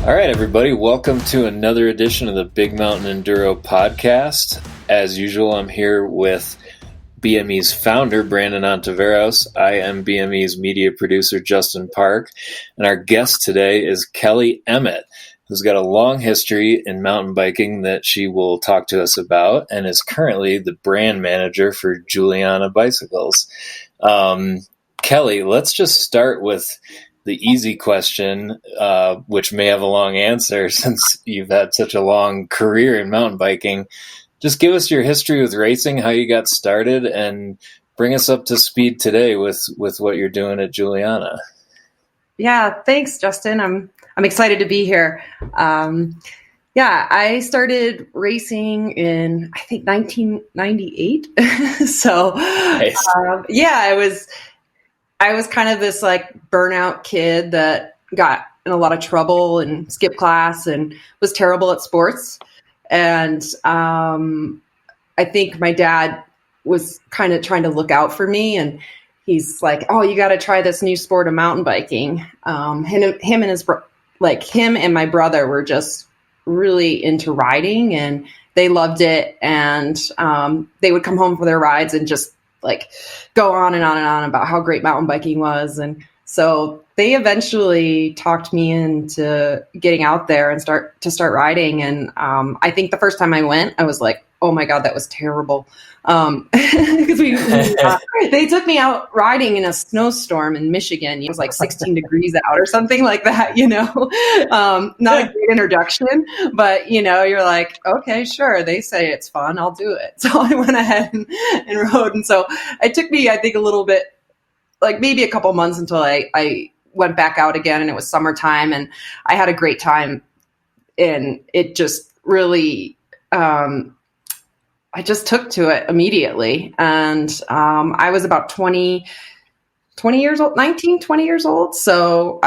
All right, everybody, welcome to another edition of the Big Mountain Enduro podcast. As usual, I'm here with BME's founder, Brandon Ontiveros. I am BME's media producer, Justin Park. And our guest today is Kelli Emmett, who's got a long history in mountain biking that she will talk to us about and is currently the brand manager for Juliana Bicycles. Kelli, let's just start with the easy question, which may have a long answer since you've had such a long career in mountain biking. Just give us your history with racing, how you got started, and bring us up to speed today with what you're doing at Juliana. Yeah, thanks, Justin. I'm excited to be here. I started racing in, I think, 1998. So, nice. I was kind of this like burnout kid that got in a lot of trouble and skipped class and was terrible at sports. And I think my dad was kind of trying to look out for me, and he's like, "Oh, you got to try this new sport of mountain biking." Him and my brother were just really into riding, and they loved it. And they would come home for their rides and just like go on and on and on about how great mountain biking was. And so they eventually talked me into getting out there and start riding. And I think the first time I went, I was like, oh my God, that was terrible. Because they took me out riding in a snowstorm in Michigan. It was like 16 degrees out or something like that, not a great introduction, but you're like, okay, sure. They say it's fun. I'll do it. So I went ahead and rode. And so it took me, I think, a little bit, like maybe a couple months until I went back out again, and it was summertime, and I had a great time. And it just really, I just took to it immediately. And I was about 20 years old, 19, 20 years old. So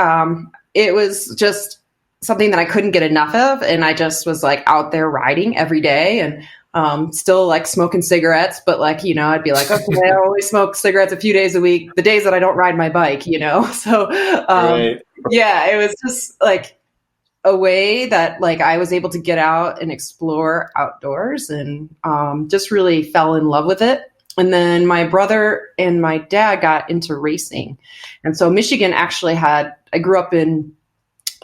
it was just something that I couldn't get enough of. And I just was like out there riding every day, and still like smoking cigarettes. But like, I'd be like, okay, I only smoke cigarettes a few days a week, the days that I don't ride my bike, So right. Yeah, it was just like a way that like I was able to get out and explore outdoors, and just really fell in love with it. And then my brother and my dad got into racing. And so Michigan actually I grew up in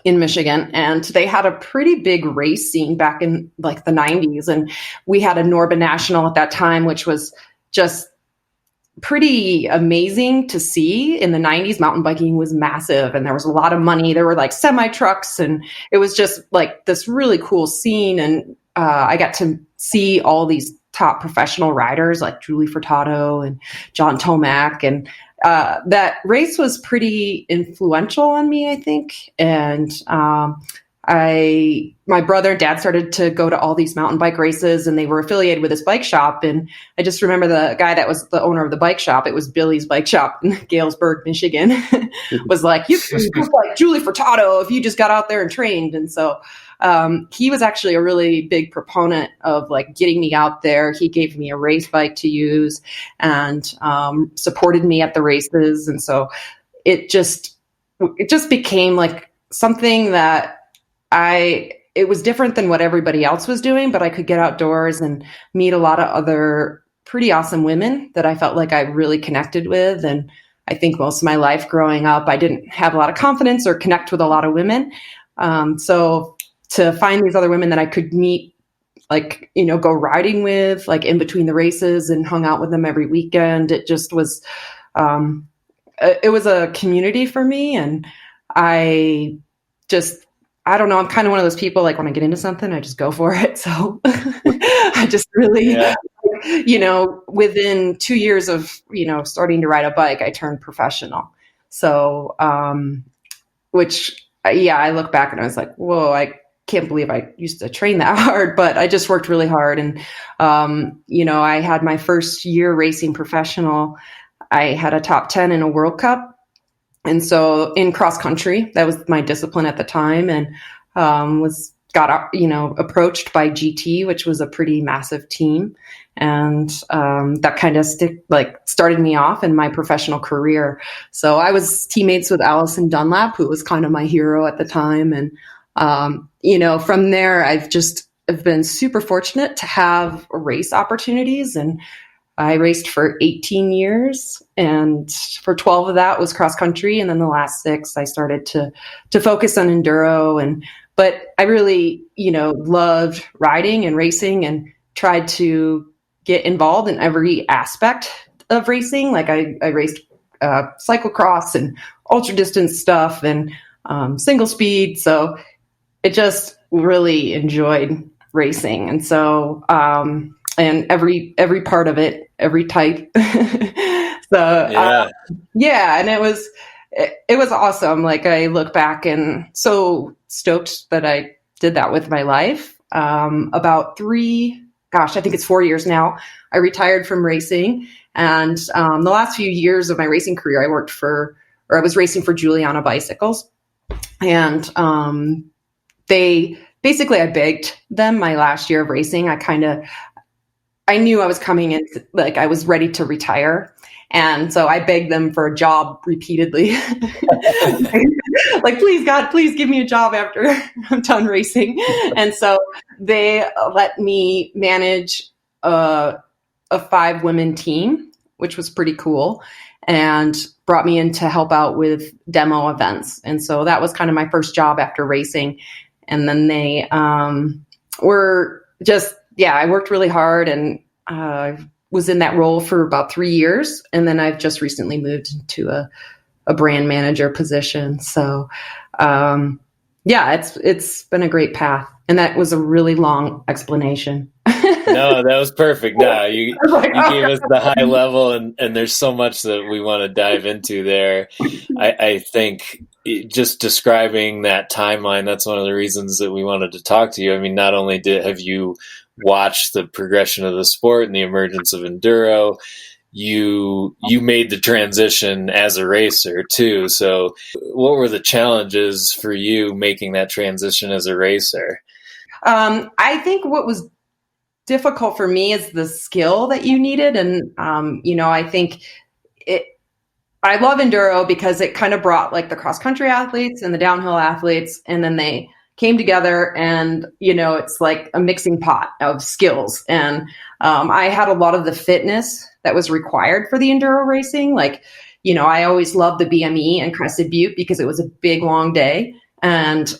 Michigan, and they had a pretty big race scene back in like the 90s. And we had a Norba National at that time, which was just pretty amazing to see. In the 90s, mountain biking was massive, and there was a lot of money. There were like semi trucks, and it was just like this really cool scene. And I got to see all these top professional riders like Julie Furtado and John Tomac. And that race was pretty influential on me, I think. And my brother and dad started to go to all these mountain bike races, and they were affiliated with this bike shop. And I just remember the guy that was the owner of the bike shop, it was Billy's Bike Shop in Galesburg, Michigan, was like, you could look like Julie Furtado if you just got out there and trained. And so he was actually a really big proponent of like getting me out there. He gave me a race bike to use, and supported me at the races. And so it just became like something that it was different than what everybody else was doing, but I could get outdoors and meet a lot of other pretty awesome women that I felt like I really connected with. And I think most of my life growing up, I didn't have a lot of confidence or connect with a lot of women. So to find these other women that I could meet, like, go riding with, like in between the races, and hung out with them every weekend, it just was, it was a community for me. And I don't know. I'm kind of one of those people, like when I get into something, I just go for it. So I just really, within 2 years of, starting to ride a bike, I turned professional. So, I look back and I was like, whoa, I can't believe I used to train that hard, but I just worked really hard. And, I had my first year racing professional. I had a top 10 in a World Cup. And so in cross country, that was my discipline at the time, and got approached by GT, which was a pretty massive team. And that kind of started me off in my professional career. So I was teammates with Allison Dunlap, who was kind of my hero at the time. And From there, I've been super fortunate to have race opportunities, and I raced for 18 years, and for 12 of that was cross country. And then the last 6, I started to focus on enduro. But I really, loved riding and racing and tried to get involved in every aspect of racing. Like I raced cyclocross and ultra distance stuff and single speed. So I just really enjoyed racing. And so, and every part of it, every type. And it was awesome. Like I look back and so stoked that I did that with my life. About I think it's 4 years now, I retired from racing. And the last few years of my racing career, I was racing for Juliana Bicycles. And I begged them my last year of racing. I knew I was coming in, like I was ready to retire. And so I begged them for a job repeatedly. Like, please, God, please give me a job after I'm done racing. And so they let me manage a 5-women team, which was pretty cool, and brought me in to help out with demo events. And so that was kind of my first job after racing. And then they I worked really hard, and was in that role for about 3 years. And then I've just recently moved into a brand manager position. So, it's been a great path. And that was a really long explanation. No, that was perfect. No, you gave us the high level, and there's so much that we want to dive into there. I think just describing that timeline, that's one of the reasons that we wanted to talk to you. I mean, not only have you watched the progression of the sport and the emergence of enduro, you made the transition as a racer too. So what were the challenges for you making that transition as a racer? I think what was difficult for me is the skill that you needed. And, I think I love enduro because it kind of brought like the cross country athletes and the downhill athletes, and then they came together, and, it's like a mixing pot of skills. And I had a lot of the fitness that was required for the enduro racing. Like, I always loved the BME and Crested Butte because it was a big, long day. And,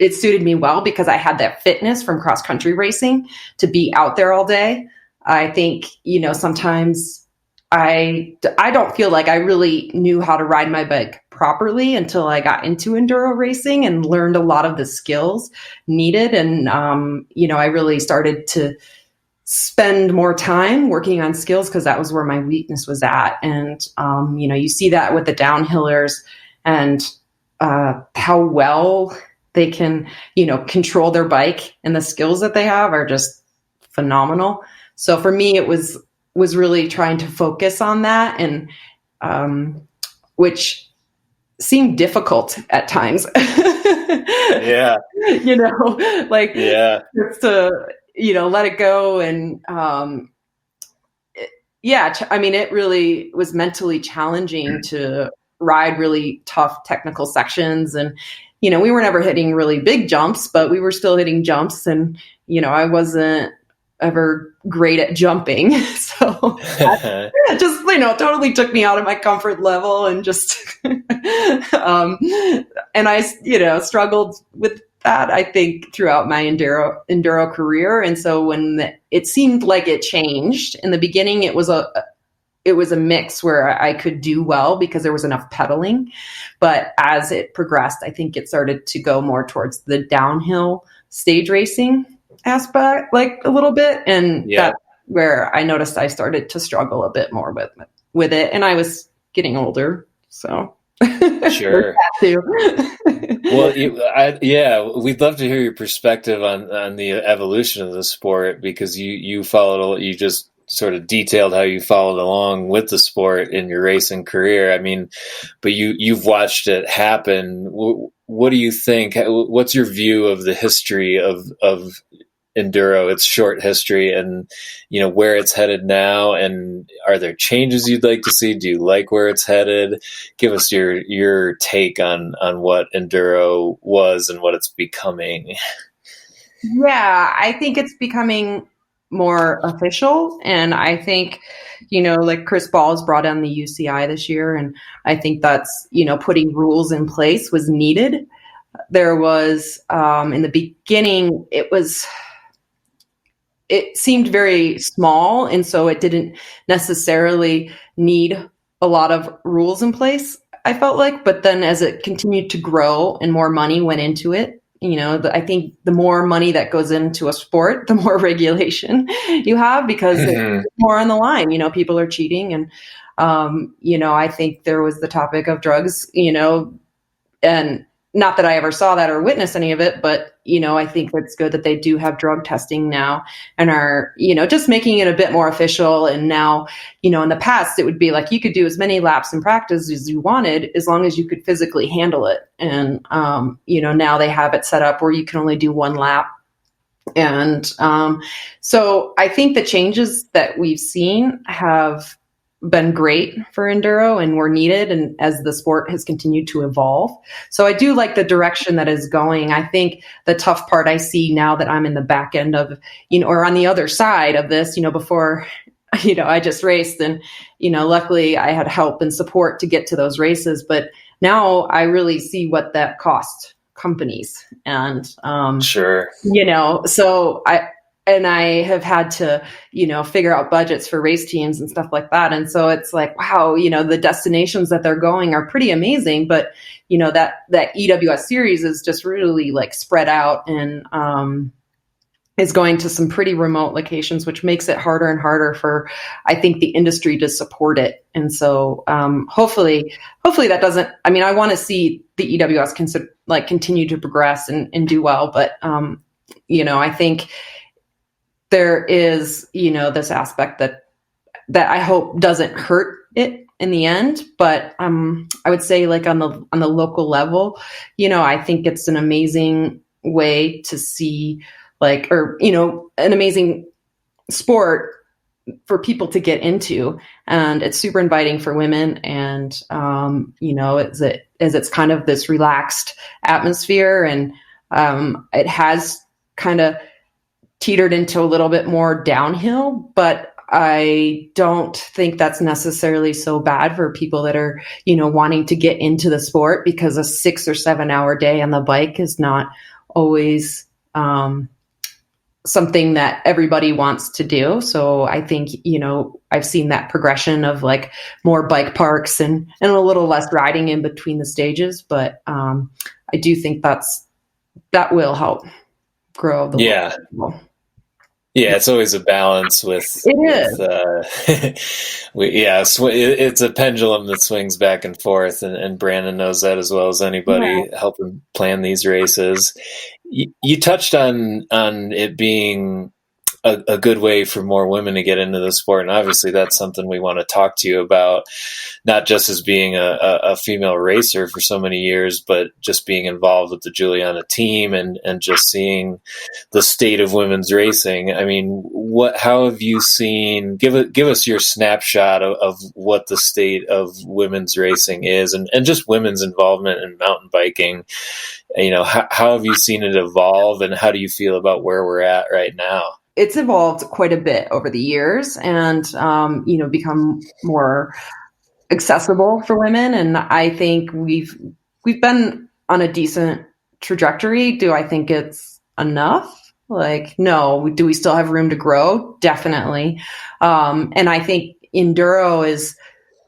it suited me well because I had that fitness from cross country racing to be out there all day. I think, sometimes I don't feel like I really knew how to ride my bike properly until I got into enduro racing and learned a lot of the skills needed. And, I really started to spend more time working on skills because that was where my weakness was at. And, you see that with the downhillers, and how well they can, control their bike, and the skills that they have are just phenomenal. So for me, it was really trying to focus on that, and which seemed difficult at times. Yeah. Just to, let it go. And it really was mentally challenging to ride really tough technical sections. And, we were never hitting really big jumps, but we were still hitting jumps. And, I wasn't ever great at jumping. So that just, totally took me out of my comfort level, and just, and I, struggled with that, I think, throughout my enduro career. And so when it seemed like it changed in the beginning, it was a mix where I could do well because there was enough pedaling. But as it progressed, I think it started to go more towards the downhill stage racing aspect, like a little bit. And that's where I noticed I started to struggle a bit more with it. And I was getting older, so. Sure. Well, we'd love to hear your perspective on the evolution of the sport, because you just sort of detailed how you followed along with the sport in your racing career. I mean, but you've watched it happen. What do you think? What's your view of the history of enduro, its short history, and where it's headed now? And are there changes you'd like to see? Do you like where it's headed? Give us your take on what enduro was and what it's becoming. Yeah, I think it's becoming more official. And I think, like Chris Ball's brought on the UCI this year. And I think that's, putting rules in place was needed. There was, in the beginning, it seemed very small. And so it didn't necessarily need a lot of rules in place, I felt like. But then as it continued to grow and more money went into it, I think the more money that goes into a sport, the more regulation you have, because it's more on the line. People are cheating. And, I think there was the topic of drugs, and not that I ever saw that or witnessed any of it, but, I think it's good that they do have drug testing now and are, just making it a bit more official. And now, in the past, it would be like you could do as many laps in practice as you wanted, as long as you could physically handle it. And, now they have it set up where you can only do one lap. And so I think the changes that we've seen have been great for enduro and were needed, and as the sport has continued to evolve. So I do like the direction that is going. I think the tough part I see now that I'm in the back end of, or on the other side of this, before, I just raced, and, luckily I had help and support to get to those races. But now I really see what that cost companies. And, Sure. So I have had to, figure out budgets for race teams and stuff like that. And so it's like, wow, the destinations that they're going are pretty amazing, but that EWS series is just really like spread out and, is going to some pretty remote locations, which makes it harder and harder for, I think, the industry to support it. And so, hopefully that doesn't, I want to see the EWS continue to progress and do well. But, I think there is, this aspect that I hope doesn't hurt it in the end. But I would say, like on the local level, I think it's an amazing way to see, an amazing sport for people to get into, and it's super inviting for women. And as it's kind of this relaxed atmosphere, and it has kind of teetered into a little bit more downhill, but I don't think that's necessarily so bad for people that are, wanting to get into the sport, because a 6 or 7 hour day on the bike is not always something that everybody wants to do. So I think, I've seen that progression of like more bike parks and a little less riding in between the stages. But I do think that will help grow the level. Yeah, it's always a balance with. It is. It's a pendulum that swings back and forth, and Brandon knows that as well as anybody helping plan these races. You touched on it being a good way for more women to get into the sport, and obviously that's something we want to talk to you about, not just as being a female racer for so many years, but just being involved with the Juliana team and just seeing the state of women's racing. How have you seen, give us your snapshot of what the state of women's racing is, and just women's involvement in mountain biking. How have you seen it evolve, and how do you feel about where we're at right now? It's evolved quite a bit over the years, and become more accessible for women. And I think we've been on a decent trajectory. Do I think it's enough? No. Do we still have room to grow? Definitely. And I think enduro is,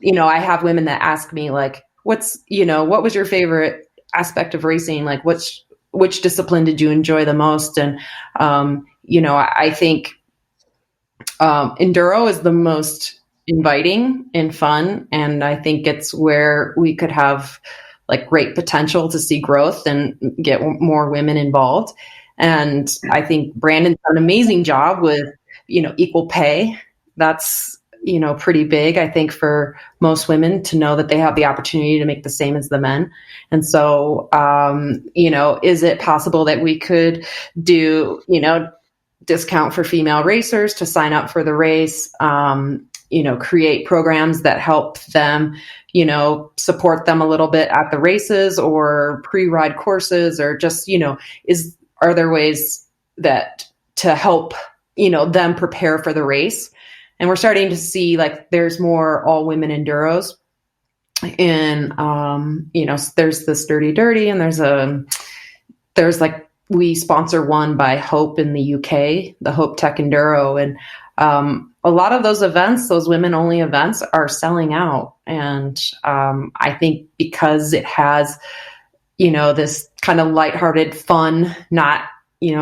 I have women that ask me like, what was your favorite aspect of racing? Like which discipline did you enjoy the most? And, I think enduro is the most inviting and fun. And I think it's where we could have like great potential to see growth and get more women involved. And I think Brandon's done an amazing job with, equal pay. That's, pretty big, I think, for most women to know that they have the opportunity to make the same as the men. And so, is it possible that we could do, discount for female racers to sign up for the race, create programs that help them, support them a little bit at the races or pre-ride courses, or just, are there ways that to help, them prepare for the race? And we're starting to see like there's more all women enduros. And, there's the Sturdy Dirty, and there's like, we sponsor one by Hope in the UK, the Hope Tech Enduro. And a lot of those events, those women only events, are selling out. And I think because it has, this kind of lighthearted fun, not,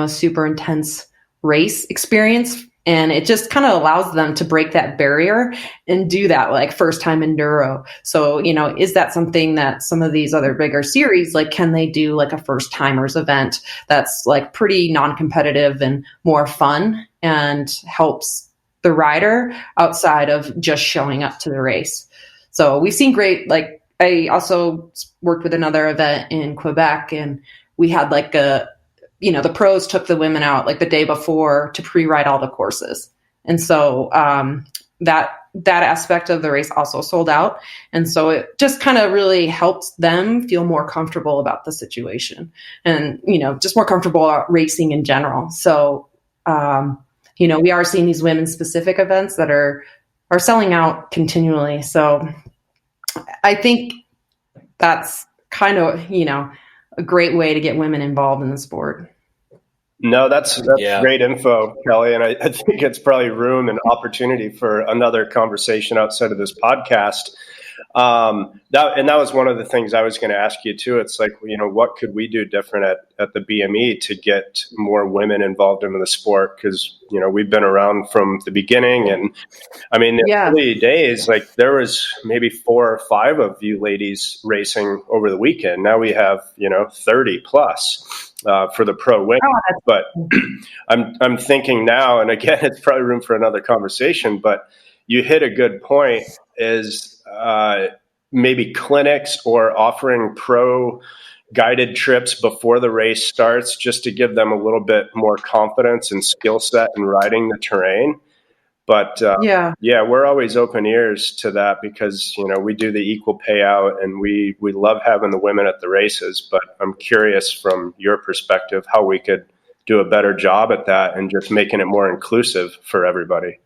super intense race experience. And it just kind of allows them to break that barrier and do that like first time enduro. So, is that something that some of these other bigger series, like, can they do like a first timers event that's like pretty non-competitive and more fun and helps the rider outside of just showing up to the race? So we've seen great, like, I also worked with another event in Quebec, and we had like the pros took the women out like the day before to pre-ride all the courses. And so that aspect of the race also sold out. And so it just kind of really helped them feel more comfortable about the situation and, just more comfortable racing in general. So, we are seeing these women specific events that are selling out continually. So I think that's kind of, a great way to get women involved in the sport. No, that's great info, Kelli. And I think it's probably room and opportunity for another conversation outside of this podcast. That was one of the things I was going to ask you too. It's like, what could we do different at the BME to get more women involved in the sport? Because, we've been around from the beginning, and I mean, in the early days, like there was maybe 4 or 5 of you ladies racing over the weekend. Now we have, 30 plus for the pro women. But I'm thinking now, and again, it's probably room for another conversation, but you hit a good point, is maybe clinics or offering pro guided trips before the race starts, just to give them a little bit more confidence and skill set in riding the terrain. But we're always open ears to that, because, we do the equal payout, and we love having the women at the races. But I'm curious from your perspective how we could do a better job at that and just making it more inclusive for everybody.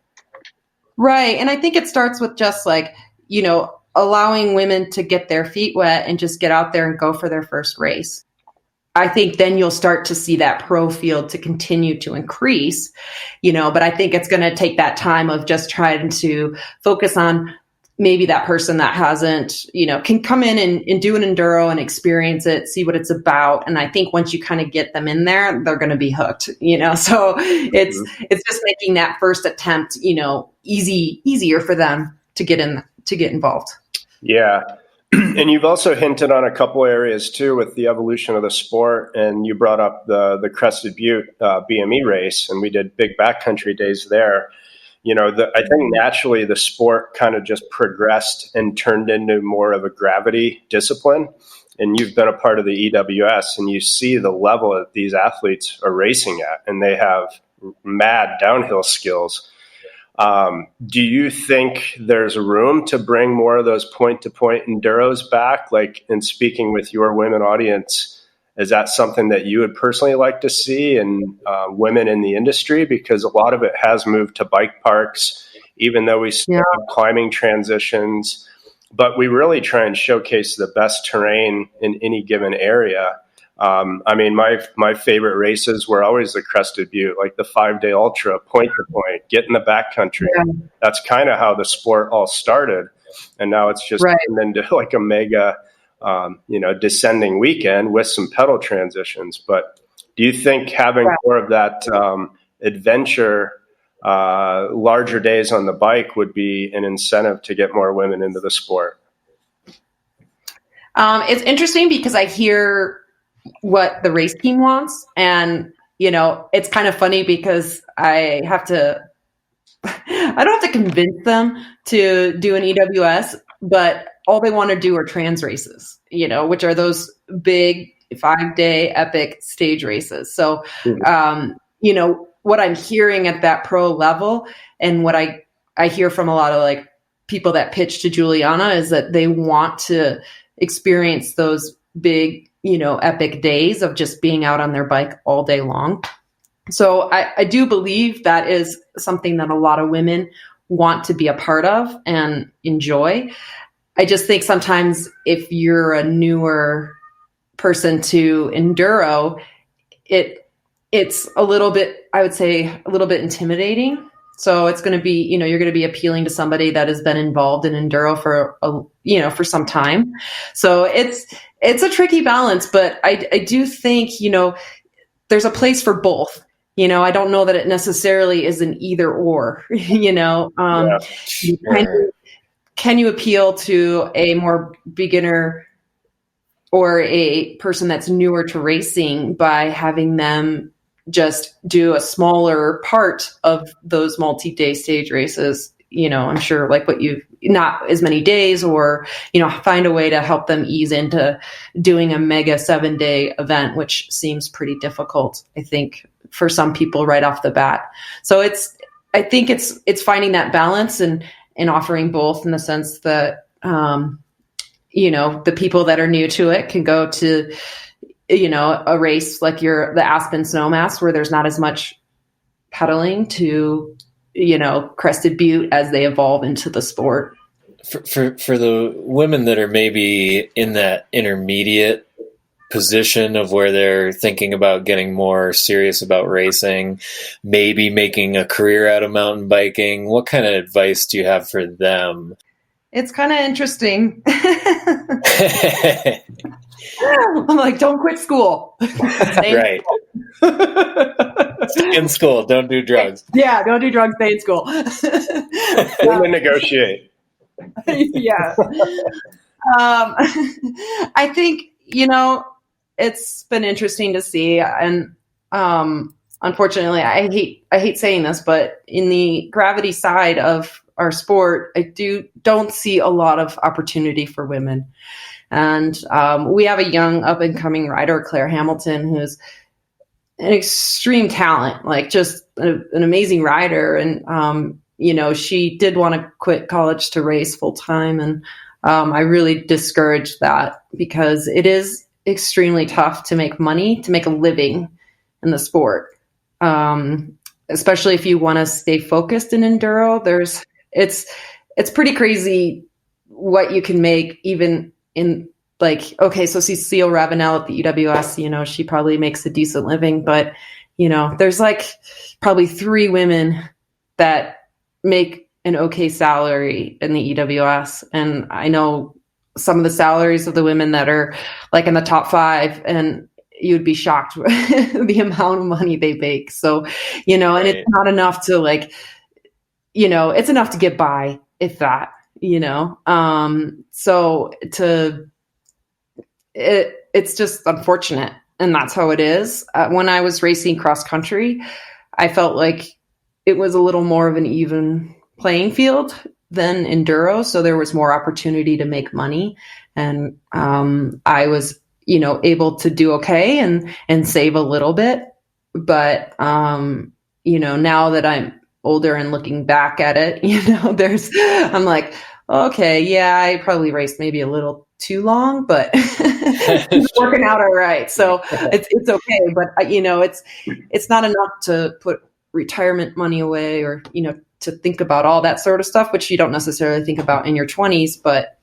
Right. And I think it starts with just like, allowing women to get their feet wet and just get out there and go for their first race. I think then you'll start to see that pro field to continue to increase, but I think it's going to take that time of just trying to focus on maybe that person that hasn't, can come in and do an enduro and experience it, see what it's about. And I think once you kind of get them in there, they're going to be hooked, so it's just making that first attempt, easier for them to get involved. Yeah. And you've also hinted on a couple areas too with the evolution of the sport, and you brought up the Crested Butte BME race, and we did big backcountry days there. I think naturally the sport kind of just progressed and turned into more of a gravity discipline. And you've been a part of the EWS, and you see the level that these athletes are racing at, and they have mad downhill skills. Do you think there's room to bring more of those point-to-point enduros back? Like, in speaking with your women audience, is that something that you would personally like to see in women in the industry? Because a lot of it has moved to bike parks, even though we still have climbing transitions. But we really try and showcase the best terrain in any given area. My favorite races were always the Crested Butte, like the 5-day ultra, point to point, get in the backcountry. Yeah. That's kind of how the sport all started. And now it's just turned into like a mega, descending weekend with some pedal transitions. But do you think having more of that adventure, larger days on the bike would be an incentive to get more women into the sport? It's interesting because I hear what the race team wants. And, it's kind of funny because I don't have to convince them to do an EWS, but all they want to do are trans races, which are those big 5-day epic stage races. So, what I'm hearing at that pro level, and what I hear from a lot of like people that pitch to Juliana, is that they want to experience those big, epic days of just being out on their bike all day long. So I do believe that is something that a lot of women want to be a part of and enjoy. I just think sometimes if you're a newer person to enduro, it's a little bit, I would say, a little bit intimidating. So it's going to be, you're going to be appealing to somebody that has been involved in enduro for some time. So it's a tricky balance, but I do think, there's a place for both. I don't know that it necessarily is an either or, Sure. Can you appeal to a more beginner or a person that's newer to racing by having them just do a smaller part of those multi-day stage races? I'm sure like not as many days, or, find a way to help them ease into doing a mega 7-day event, which seems pretty difficult, I think, for some people right off the bat. So I think it's finding that balance and offering both, in the sense that, the people that are new to it can go to, a race like the Aspen Snowmass, where there's not as much pedaling, to, Crested Butte as they evolve into the sport. For the women that are maybe in that intermediate position of where they're thinking about getting more serious about racing, maybe making a career out of mountain biking, what kind of advice do you have for them? It's kind of interesting. I'm like, don't quit school. Right. Stay in school. Don't do drugs. Yeah, don't do drugs. Stay in school. Women negotiate. Yeah. I think, it's been interesting to see. And unfortunately, I hate saying this, but in the gravity side of our sport, I don't see a lot of opportunity for women. And we have a young up and coming rider, Claire Hamilton, who's an extreme talent, like just an amazing rider. And, she did want to quit college to race full time. And I really discouraged that, because it is extremely tough to make money, to make a living in the sport. Especially if you want to stay focused in enduro, it's pretty crazy what you can make, even in like, okay, so Cecile Ravenel at the EWS, she probably makes a decent living, but there's like probably 3 women that make an okay salary in the EWS. And I know some of the salaries of the women that are like in the top 5, and you'd be shocked the amount of money they make. So, and Right. It's not enough to like, it's enough to get by, if that, so it's just unfortunate. And that's how it is. When I was racing cross country, I felt like it was a little more of an even playing field than enduro. So there was more opportunity to make money. And I was, able to do okay and save a little bit. But, now that I'm older and looking back at it, I'm like, okay, yeah, I probably raced maybe a little too long, but it's working out all right. So it's okay. But it's not enough to put retirement money away, or, to think about all that sort of stuff, which you don't necessarily think about in your 20s. But,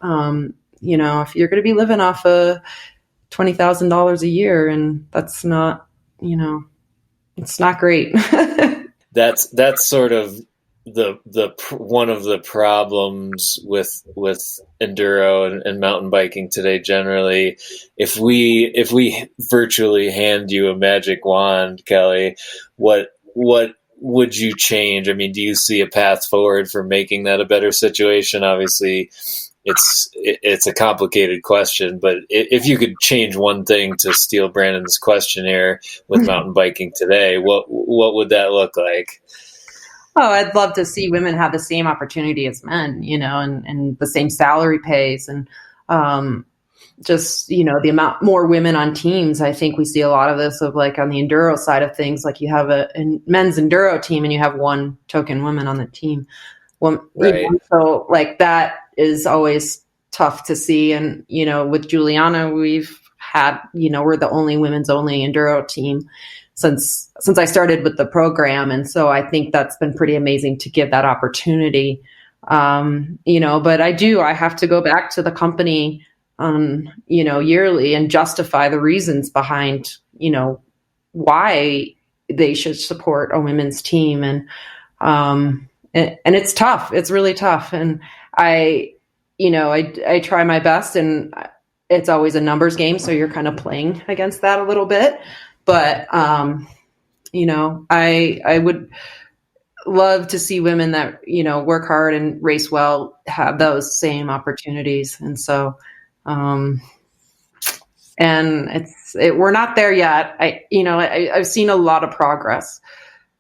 if you're going to be living off of $20,000 a year, and that's not, it's not great. That's sort of the one of the problems with enduro and mountain biking today generally. If we virtually hand you a magic wand, Kelli, what would you change? I mean, do you see a path forward for making that a better situation? Obviously, it's a complicated question, but if you could change one thing to steal Brandon's question here with mountain biking today, what would that look like? Oh, I'd love to see women have the same opportunity as men, and the same salary pays. And, just, the amount more women on teams. I think we see a lot of this of like on the enduro side of things, like you have a men's enduro team and you have one token woman on the team. Well, right. So like that is always tough to see. And, with Juliana, we've had, we're the only women's only enduro team since I started with the program. And so I think that's been pretty amazing to give that opportunity. But I have to go back to the company, yearly and justify the reasons behind, why they should support a women's team. And it's tough. It's really tough. And I try my best, and it's always a numbers game. So you're kind of playing against that a little bit, but, I would love to see women that, work hard and race well, have those same opportunities. And so, and we're not there yet. I've seen a lot of progress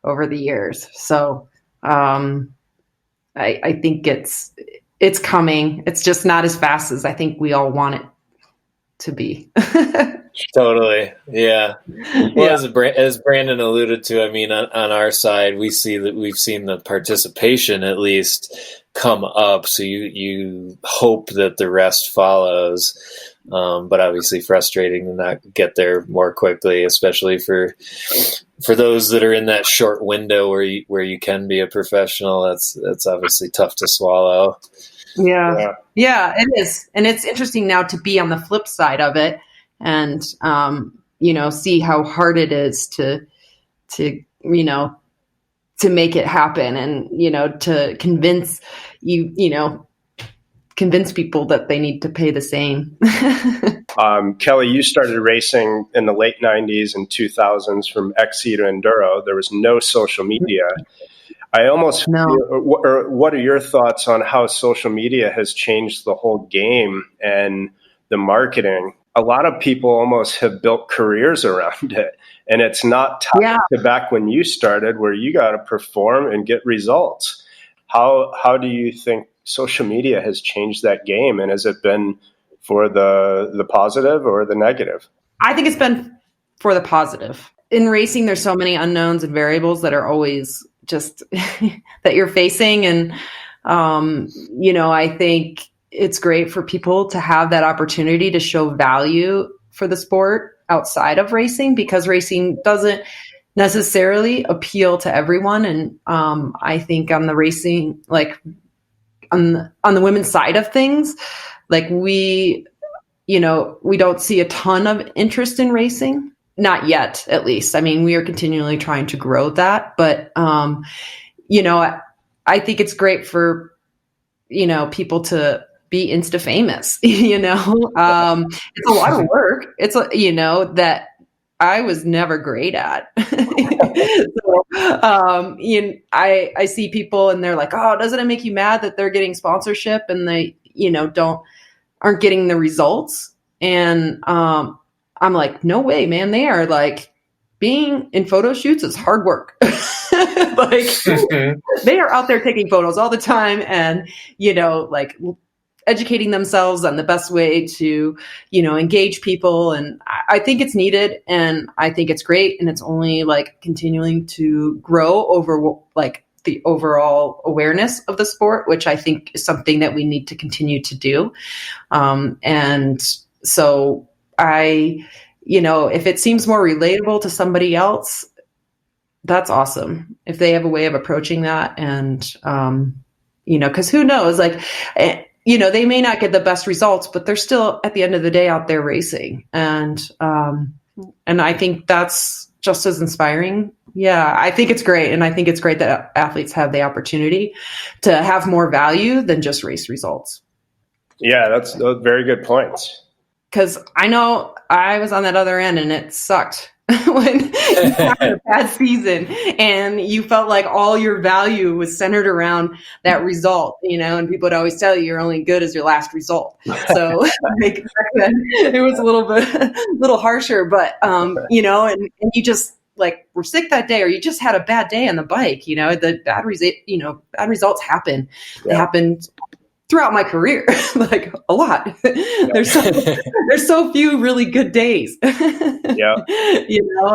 over the years. So, I think it's coming. It's just not as fast as I think we all want it to be. Totally. Yeah. Well, as Brandon alluded to, I mean, on our side, we've seen the participation at least come up. So you hope that the rest follows. But obviously frustrating to not get there more quickly, especially for those that are in that short window where you can be a professional. That's obviously tough to swallow. Yeah, it is. And it's interesting now to be on the flip side of it and, see how hard it is to make it happen and, to convince people that they need to pay the same. Kelli, you started racing in the late 90s and 2000s from XC to Enduro. There was no social media. I almost what are your thoughts on how social media has changed the whole game and the marketing? A lot of people almost have built careers around it, and it's not tied to back when you started where you got to perform and get results. How do you think social media has changed that game, and has it been for the positive or the negative? I think it's been for the positive. In racing, there's so many unknowns and variables that are always just that you're facing. And, I think it's great for people to have that opportunity to show value for the sport outside of racing, because racing doesn't necessarily appeal to everyone. And I think on the racing, like on the women's side of things, like we don't see a ton of interest in racing. Not yet, at least. I mean, we are continually trying to grow that, but, I think it's great for, people to be Insta famous, it's a lot of work. It's, that I was never great at. So, I see people and they're like, oh, doesn't it make you mad that they're getting sponsorship and they, aren't getting the results? And, I'm like, no way, man. They are like, being in photo shoots is hard work. Like they are out there taking photos all the time and, like educating themselves on the best way to, engage people. And I think it's needed and I think it's great. And it's only like continuing to grow over like the overall awareness of the sport, which I think is something that we need to continue to do. And so if it seems more relatable to somebody else, that's awesome. If they have a way of approaching that and, cause who knows, like, they may not get the best results, but they're still at the end of the day out there racing. And I think that's just as inspiring. Yeah. I think it's great. And I think it's great that athletes have the opportunity to have more value than just race results. Yeah. That's very good points. Because I know I was on that other end and it sucked when you had a bad season and you felt like all your value was centered around that result, and people would always tell you you're only good as your last result. So like, it was a little harsher, but, and you just like were sick that day or you just had a bad day on the bike, the bad results happen. Yeah. They happened throughout my career, like a lot. There's so few really good days. Yeah.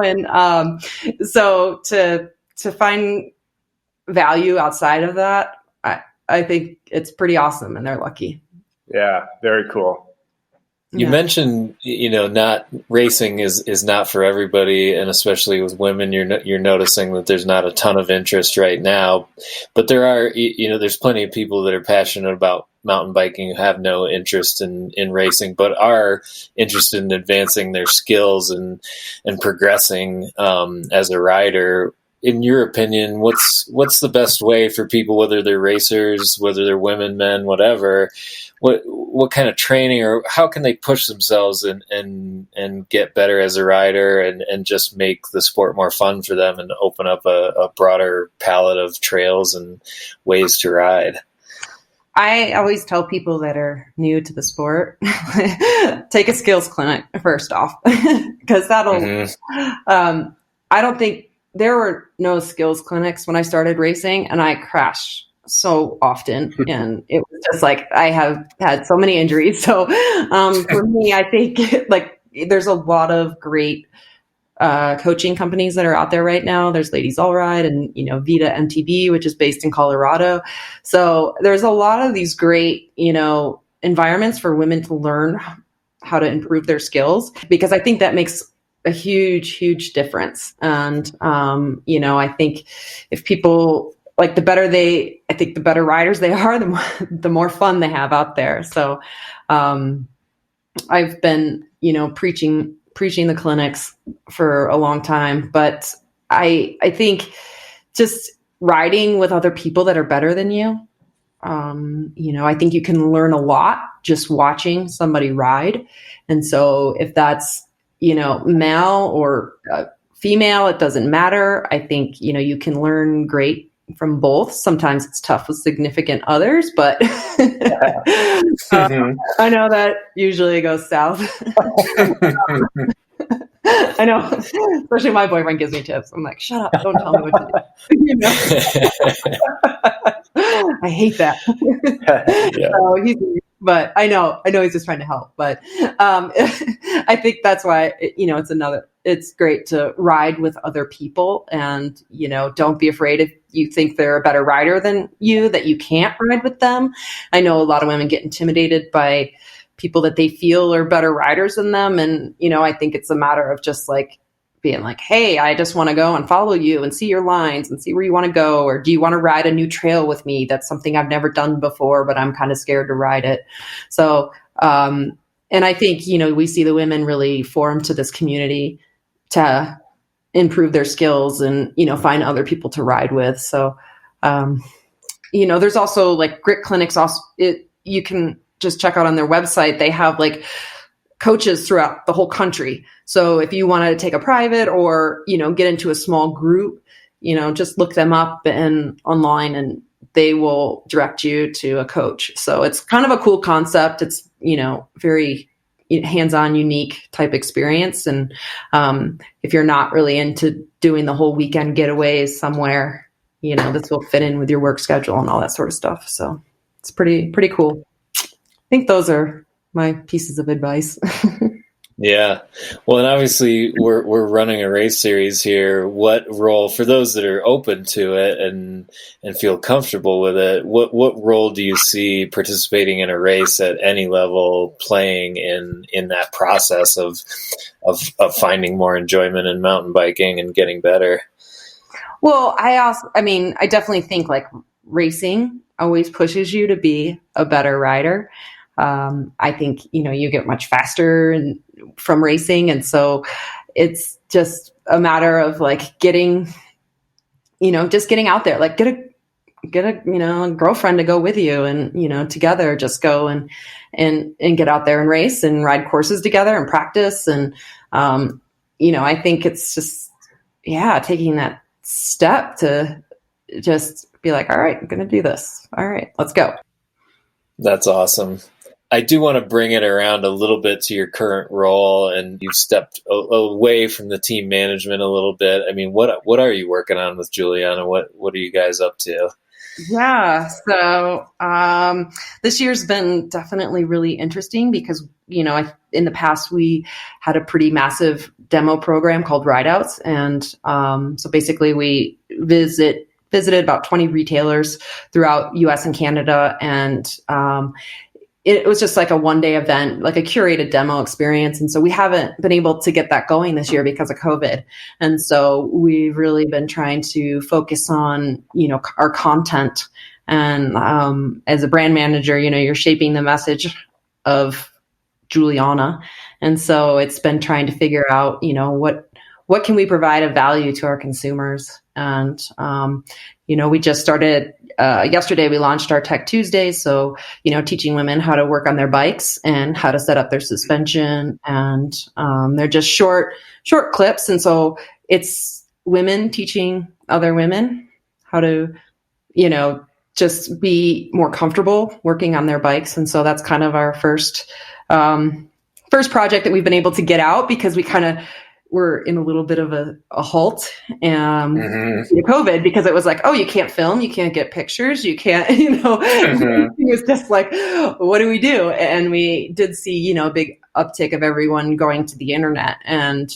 And so to find value outside of that, I think it's pretty awesome, and they're lucky. Yeah, very cool. You mentioned, not racing is not for everybody, and especially with women, you're noticing that there's not a ton of interest right now. But there are, there's plenty of people that are passionate about mountain biking who have no interest in racing, but are interested in advancing their skills and progressing as a rider. In your opinion, what's the best way for people, whether they're racers, whether they're women, men, whatever? What kind of training, or how can they push themselves and get better as a rider and just make the sport more fun for them and open up a broader palette of trails and ways to ride? I always tell people that are new to the sport, take a skills clinic first off, because that'll, I don't think there were no skills clinics when I started racing, and I crashed so often, and it was just like I have had so many injuries. So for me, I think like there's a lot of great coaching companies that are out there right now. There's Ladies All Ride and Vita MTB, which is based in Colorado. So there's a lot of these great environments for women to learn how to improve their skills, because I think that makes a huge difference. And I think if people, like, the better riders they are, the more fun they have out there. So I've been, preaching the clinics for a long time, but I think just riding with other people that are better than you, I think you can learn a lot just watching somebody ride. And so if that's, male or female, it doesn't matter. I think, you can learn great from both. Sometimes it's tough with significant others, but I know that usually goes south. I know, especially my boyfriend gives me tips. I'm like, shut up, don't tell me what to do. I hate that. Yeah. So but I know he's just trying to help. But I think that's why it's great to ride with other people, and don't be afraid if you think they're a better rider than you, that you can't ride with them. I know a lot of women get intimidated by people that they feel are better riders than them, and I think it's a matter of just like being like, hey, I just want to go and follow you and see your lines and see where you want to go. Or do you want to ride a new trail with me? That's something I've never done before, but I'm kind of scared to ride it. So, and I think, we see the women really form to this community to improve their skills and, find other people to ride with. So, there's also like grit clinics. Also, you can just check out on their website. They have like coaches throughout the whole country. So if you want to take a private or, get into a small group, just look them up and online, and they will direct you to a coach. So it's kind of a cool concept. It's, very hands-on, unique type experience. And if you're not really into doing the whole weekend getaways somewhere, this will fit in with your work schedule and all that sort of stuff. So it's pretty cool. I think those are my pieces of advice. Yeah. Well, and obviously we're running a race series here. What role, for those that are open to it and feel comfortable with it, what role do you see participating in a race at any level playing in that process of finding more enjoyment in mountain biking and getting better? Well, I definitely think like racing always pushes you to be a better rider. I think, you get much faster from racing. And so it's just a matter of like getting out there, like get a girlfriend to go with you, and, together just go and get out there and race and ride courses together and practice. And, I think it's just, taking that step to just be like, all right, I'm going to do this. All right, let's go. That's awesome. I do want to bring it around a little bit to your current role, and you've stepped away from the team management a little bit. I mean, what are you working on with Juliana? What are you guys up to? Yeah. So this year's been definitely really interesting because, in the past we had a pretty massive demo program called Rideouts. And so basically we visited about 20 retailers throughout US and Canada. And it was just like a 1-day event, like a curated demo experience. And so we haven't been able to get that going this year because of COVID. And so we've really been trying to focus on, our content. And as a brand manager, you're shaping the message of Juliana. And so it's been trying to figure out, what can we provide of value to our consumers? And, we just started, yesterday we launched our Tech Tuesdays. So, teaching women how to work on their bikes and how to set up their suspension. And they're just short clips. And so it's women teaching other women how to, just be more comfortable working on their bikes. And so that's kind of our first project that we've been able to get out because we were in a little bit of a halt COVID because it was like, oh, you can't film, you can't get pictures, you can't, it was just like, what do we do? And we did see, a big uptick of everyone going to the internet. And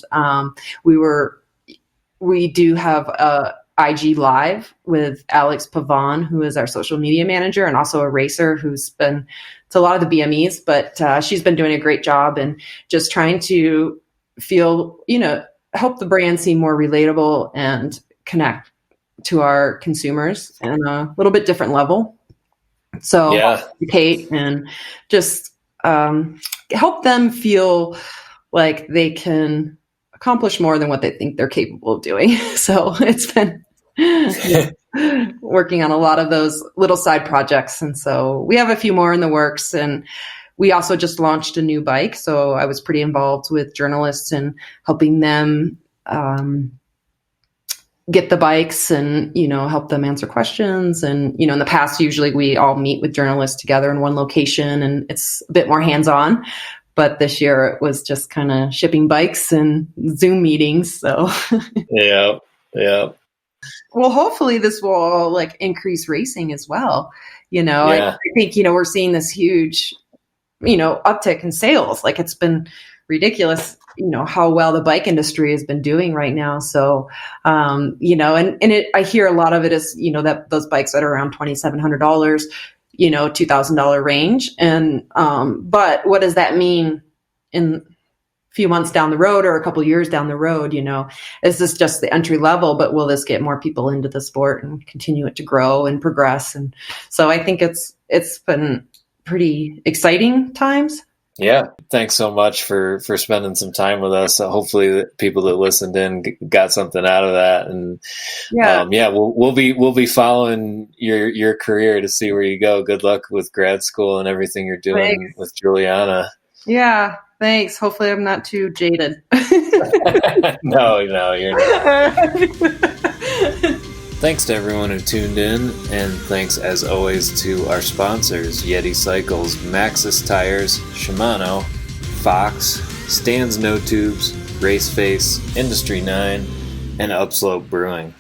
we do have a IG Live with Alex Pavon, who is our social media manager and also a racer who's been to a lot of the BMEs, but she's been doing a great job and just trying to help the brand seem more relatable and connect to our consumers on a little bit different level. So educate and just help them feel like they can accomplish more than what they think they're capable of doing. So it's been working on a lot of those little side projects. And so we have a few more in the works, and we also just launched a new bike. So I was pretty involved with journalists and helping them get the bikes and, help them answer questions. And, in the past, usually we all meet with journalists together in one location and it's a bit more hands-on. But this year it was just kind of shipping bikes and Zoom meetings. So yeah. Well, hopefully this will all increase racing as well. I think, we're seeing this huge, uptick in sales. Like it's been ridiculous, how well the bike industry has been doing right now. So, I hear a lot of it is, that those bikes that are around $2,700, $2,000 range. And, but what does that mean in few months down the road or a couple of years down the road? Is this just the entry level, but will this get more people into the sport and continue it to grow and progress? And so I think it's been pretty exciting times. Yeah. Thanks so much for spending some time with us. Hopefully the people that listened in got something out of that. And we'll be following your career to see where you go. Good luck with grad school and everything you're doing with Juliana. Yeah. Thanks. Hopefully I'm not too jaded. No, you're not. Thanks to everyone who tuned in, and thanks as always to our sponsors, Yeti Cycles, Maxxis Tires, Shimano, Fox, Stan's No Tubes, Raceface, Industry 9, and Upslope Brewing.